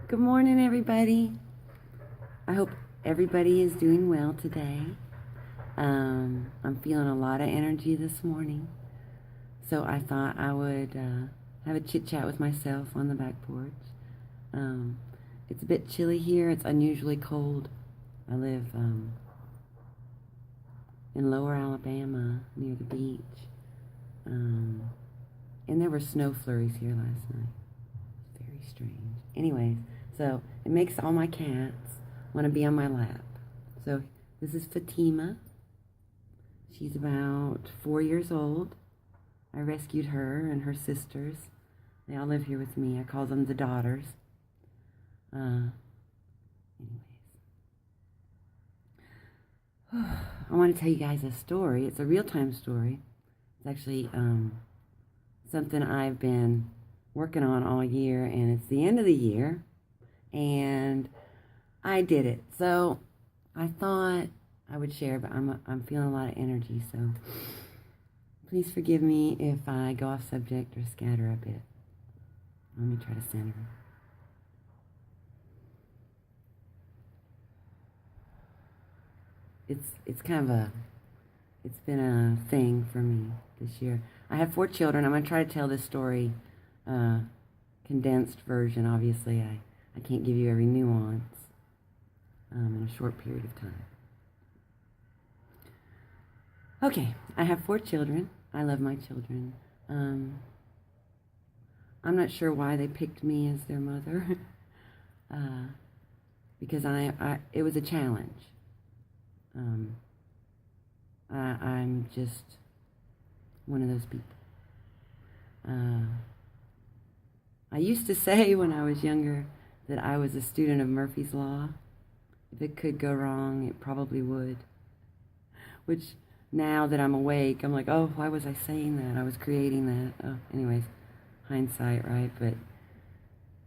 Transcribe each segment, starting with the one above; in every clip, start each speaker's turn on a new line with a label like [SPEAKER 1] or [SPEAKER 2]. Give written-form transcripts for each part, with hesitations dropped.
[SPEAKER 1] Good morning, everybody. I hope everybody is doing well today. I'm feeling a lot of energy this morning, so I thought I would have a chit chat with myself on the back porch. It's a bit chilly here. It's unusually cold. I live in Lower Alabama near the beach, and there were snow flurries here last night. Very strange. Anyways, so it makes all my cats want to be on my lap. So this is Fatima. She's about 4 years old. I rescued her and her sisters. They all live here with me. I call them the daughters. Anyways. I want to tell you guys a story. It's a real-time story. It's actually something I've been working on all year, and it's the end of the year, and I did it. So I thought I would share, but I'm feeling a lot of energy, so please forgive me if I go off subject or scatter a bit. Let me try to center. It's kind of it's been a thing for me this year. I have 4 children. I'm going to try to tell this story condensed version. Obviously, I can't give you every nuance in a short period of time. Okay, I have 4 children. I love my children. I'm not sure why they picked me as their mother, because it was a challenge. I'm just one of those people. I used to say when I was younger that I was a student of Murphy's Law. If it could go wrong, it probably would. Which, now that I'm awake, I'm like, oh, why was I saying that? I was creating that. Oh, anyways, hindsight, right? But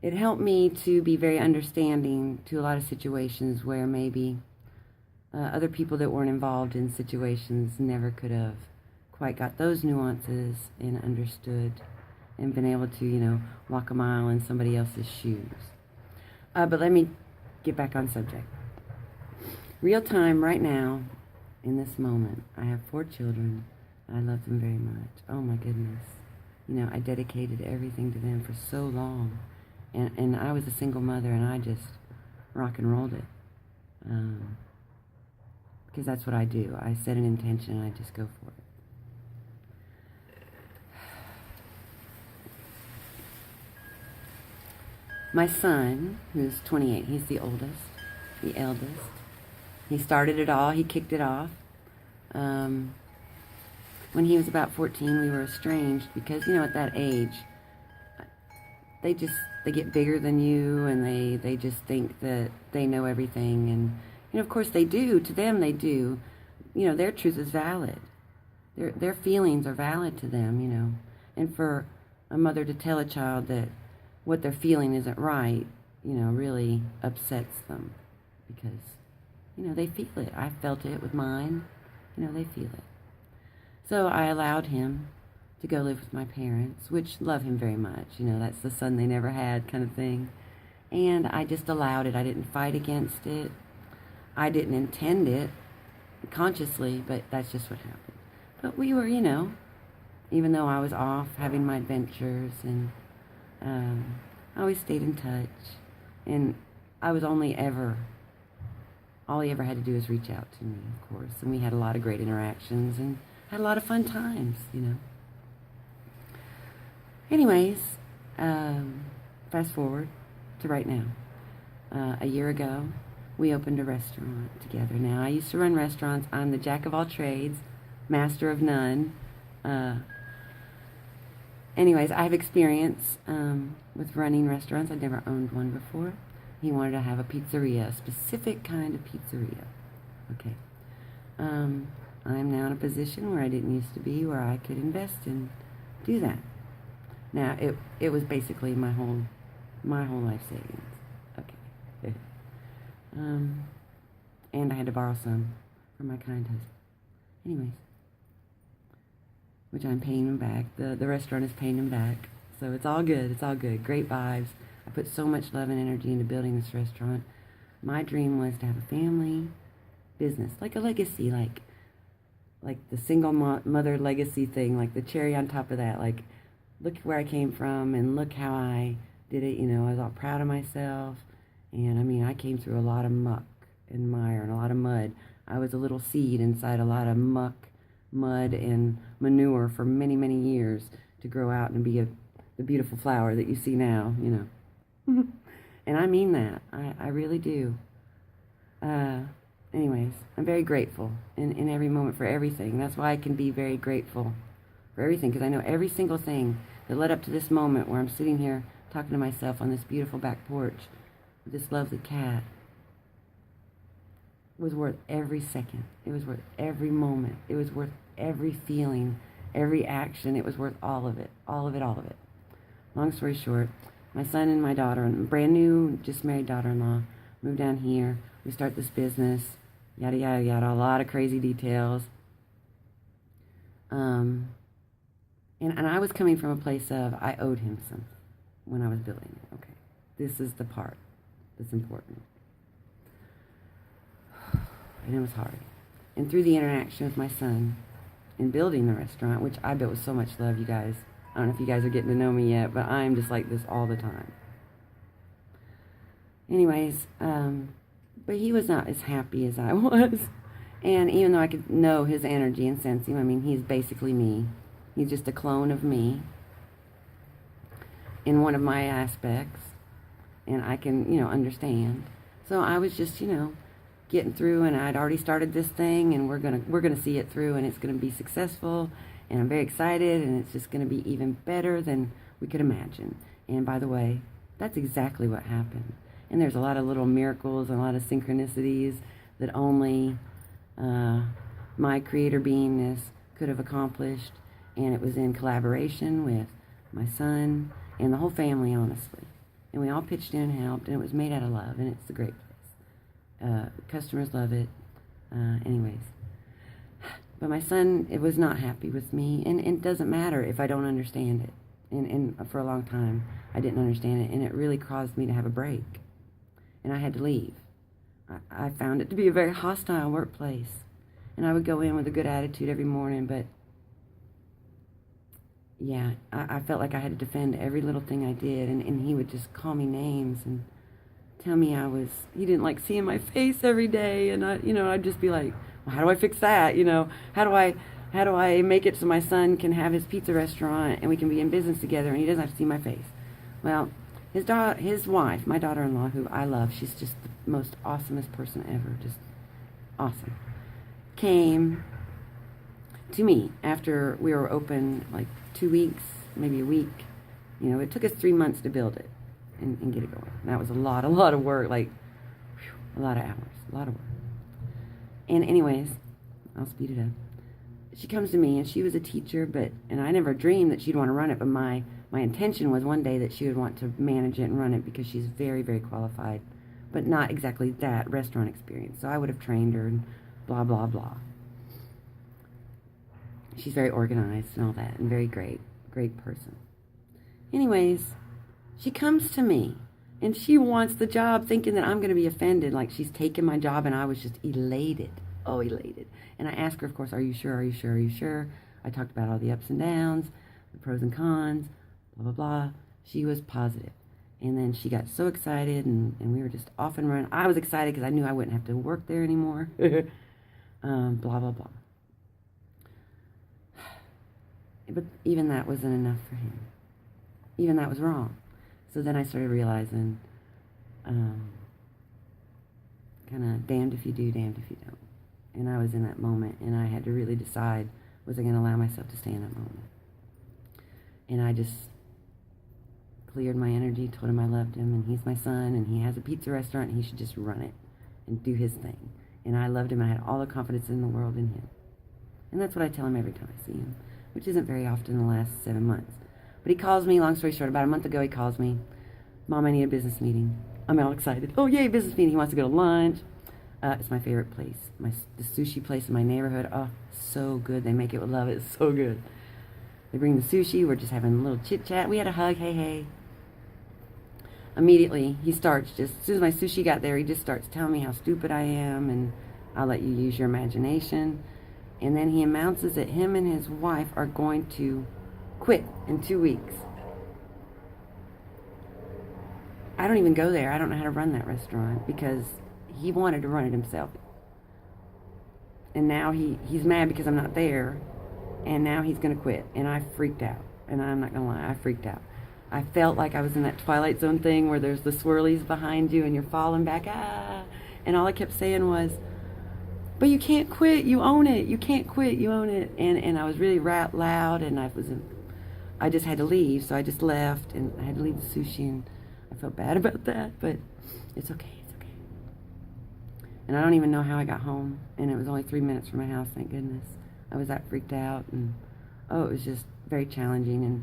[SPEAKER 1] it helped me to be very understanding to a lot of situations where maybe other people that weren't involved in situations never could have quite got those nuances and understood and been able to, walk a mile in somebody else's shoes. But let me get back on subject. Real time right now, in this moment, I have 4 children. I love them very much. Oh my goodness. I dedicated everything to them for so long. And I was a single mother, and I just rock and rolled it. Because that's what I do. I set an intention and I just go for it. My son, who's 28, he's the oldest, the eldest. He started it all. He kicked it off. When he was about 14, we were estranged because, at that age, they get bigger than you, and they just think that they know everything. And, of course they do. To them, they do. Their truth is valid. Their feelings are valid to them, And for a mother to tell a child that what they're feeling isn't right, really upsets them because, they feel it. I felt it with mine. They feel it. So I allowed him to go live with my parents, which love him very much. That's the son they never had kind of thing. And I just allowed it. I didn't fight against it. I didn't intend it consciously, but that's just what happened. But we were, even though I was off having my adventures, and I always stayed in touch. And I was all he ever had to do was reach out to me, of course. And we had a lot of great interactions and had a lot of fun times, Anyways, fast forward to right now. A year ago, we opened a restaurant together. Now, I used to run restaurants. I'm the jack of all trades, master of none. Anyways, I have experience with running restaurants. I'd never owned one before. He wanted to have a pizzeria, a specific kind of pizzeria. Okay. I'm now in a position where I didn't used to be, where I could invest and do that. Now, it was basically my whole life savings. Okay. And I had to borrow some from my kind husband. Anyways, which I'm paying him back. The restaurant is paying him back. So it's all good. It's all good. Great vibes. I put so much love and energy into building this restaurant. My dream was to have a family business, like a legacy, like the single mother legacy thing, like the cherry on top of that. Like, look where I came from and look how I did it. You know, I was all proud of myself. And I mean, I came through a lot of muck and mire and a lot of mud. I was a little seed inside a lot of muck, mud, and manure for many, many years to grow out and be the beautiful flower that you see now, you know. And I mean that. I really do. Anyways, I'm very grateful in every moment for everything. That's why I can be very grateful for everything, because I know every single thing that led up to this moment where I'm sitting here talking to myself on this beautiful back porch with this lovely cat was worth every second. It was worth every moment. It was worth every feeling, every action. It was worth all of it, all of it, all of it. Long story short, my son and my daughter, brand new, just married daughter-in-law, moved down here. We start this business, yada, yada, yada, a lot of crazy details. And I was coming from a place of, I owed him something when I was building it. Okay, this is the part that's important. And it was hard. And through the interaction with my son in building the restaurant, which I built with so much love, you guys. I don't know if you guys are getting to know me yet, but I'm just like this all the time. Anyways, but he was not as happy as I was. And even though I could know his energy and sense him, I mean, he's basically me. He's just a clone of me in one of my aspects. And I can, you know, understand. So I was just, you know, getting through, and I'd already started this thing, and we're gonna see it through, and it's gonna be successful, and I'm very excited, and it's just gonna be even better than we could imagine. And by the way, that's exactly what happened. And there's a lot of little miracles and a lot of synchronicities that only my creator beingness could have accomplished, and it was in collaboration with my son and the whole family, honestly. And we all pitched in and helped, and it was made out of love, and it's a great place. Customers love it. Anyways. But my son, it was not happy with me, and it doesn't matter if I don't understand it. And for a long time, I didn't understand it, and it really caused me to have a break. And I had to leave. I found it to be a very hostile workplace. And I would go in with a good attitude every morning, but yeah, I felt like I had to defend every little thing I did, and he would just call me names and tell me he didn't like seeing my face every day, and I'd just be like, well, how do I fix that? You know, how do I make it so my son can have his pizza restaurant and we can be in business together and he doesn't have to see my face? Well, his wife, my daughter-in-law, who I love, she's just the most awesomest person ever, just awesome, came to me after we were open like 2 weeks, maybe a week. You know, it took us 3 months to build it and get it going. And that was a lot of work, like a lot of hours, a lot of work. And anyways, I'll speed it up. She comes to me, and she was a teacher, and I never dreamed that she'd want to run it, but my intention was one day that she would want to manage it and run it because she's very, very qualified, but not exactly that restaurant experience. So I would have trained her and blah, blah, blah. She's very organized and all that, and very great person. Anyways, she comes to me, and she wants the job thinking that I'm going to be offended, like she's taken my job, and I was just elated. Oh, elated. And I asked her, of course, are you sure, are you sure, are you sure? I talked about all the ups and downs, the pros and cons, blah, blah, blah. She was positive. And then she got so excited, and we were just off and running. I was excited because I knew I wouldn't have to work there anymore. Blah, blah, blah. But even that wasn't enough for him. Even that was wrong. So then I started realizing, kind of damned if you do, damned if you don't. And I was in that moment, and I had to really decide, was I going to allow myself to stay in that moment? And I just cleared my energy, told him I loved him, and he's my son, and he has a pizza restaurant, and he should just run it and do his thing. And I loved him, and I had all the confidence in the world in him. And that's what I tell him every time I see him, which isn't very often in the last 7 months. But he calls me, long story short, about a month ago he calls me, Mom, I need a business meeting. I'm all excited. Oh, yay, business meeting. He wants to go to lunch. It's my favorite place. The sushi place in my neighborhood. Oh, so good. They make it with love. It's so good. They bring the sushi. We're just having a little chit-chat. We had a hug. Hey, hey. immediately he starts just, as soon as my sushi got there, he just starts telling me how stupid I am and I'll let you use your imagination. And then he announces that him and his wife are going to quit in 2 weeks. I don't even go there. I don't know how to run that restaurant because he wanted to run it himself. And now he's mad because I'm not there. And now he's going to quit. And I freaked out. And I'm not going to lie, I freaked out. I felt like I was in that Twilight Zone thing where there's the swirlies behind you and you're falling back. Ah! And all I kept saying was, but you can't quit. You own it. You can't quit. You own it. And I was really loud and I just had to leave. So I just left and I had to leave the sushi and I felt bad about that. But it's okay. It's okay. And I don't even know how I got home. And it was only 3 minutes from my house, thank goodness. I was that freaked out. And it was just very challenging. And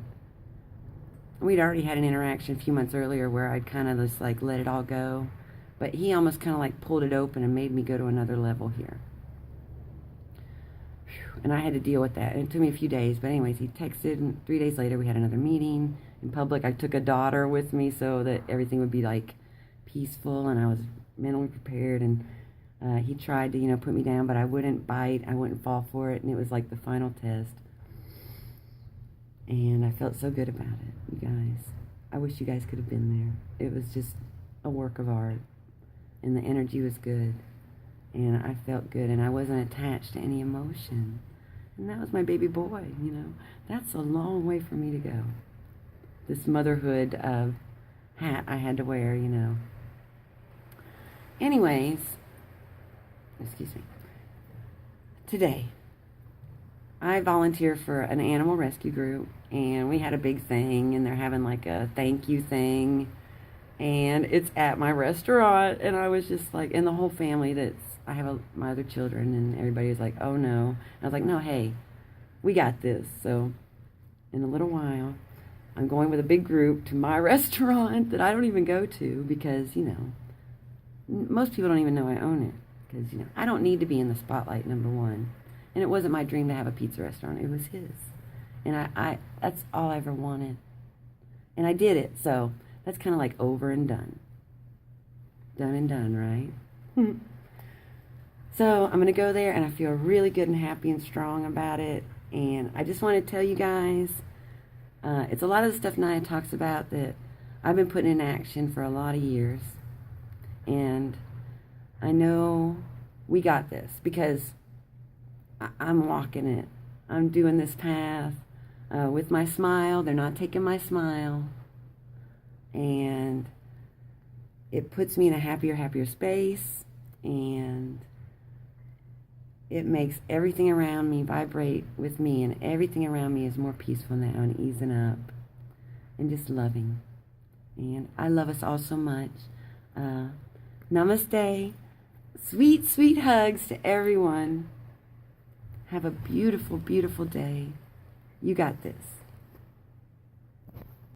[SPEAKER 1] we'd already had an interaction a few months earlier where I'd kind of just like let it all go. But he almost kind of like pulled it open and made me go to another level here. And I had to deal with that. And it took me a few days. But anyways, he texted, and 3 days later we had another meeting in public. I took a daughter with me so that everything would be like peaceful and I was mentally prepared. And he tried to, put me down, but I wouldn't bite. I wouldn't fall for it. And it was like the final test. And I felt so good about it, you guys. I wish you guys could have been there. It was just a work of art. And the energy was good. And I felt good. And I wasn't attached to any emotion. And that was my baby boy, That's a long way for me to go. This motherhood hat I had to wear, Anyways, excuse me. Today, I volunteer for an animal rescue group. And we had a big thing. And they're having like a thank you thing. And it's at my restaurant. And I was just like, and the whole family I have my other children, and everybody was like, oh no. And I was like, no, hey, we got this. So in a little while, I'm going with a big group to my restaurant that I don't even go to because, most people don't even know I own it. Because, I don't need to be in the spotlight, number one. And it wasn't my dream to have a pizza restaurant. It was his. And I that's all I ever wanted. And I did it, so that's kind of like over and done. Done and done, right? So I'm going to go there, and I feel really good and happy and strong about it. And I just want to tell you guys, it's a lot of the stuff Naya talks about that I've been putting in action for a lot of years. And I know we got this because I'm walking it. I'm doing this path with my smile. They're not taking my smile. And it puts me in a happier space. And it makes everything around me vibrate with me. And everything around me is more peaceful now and easing up. And just loving. And I love us all so much. Namaste. Sweet, sweet hugs to everyone. Have a beautiful, beautiful day. You got this.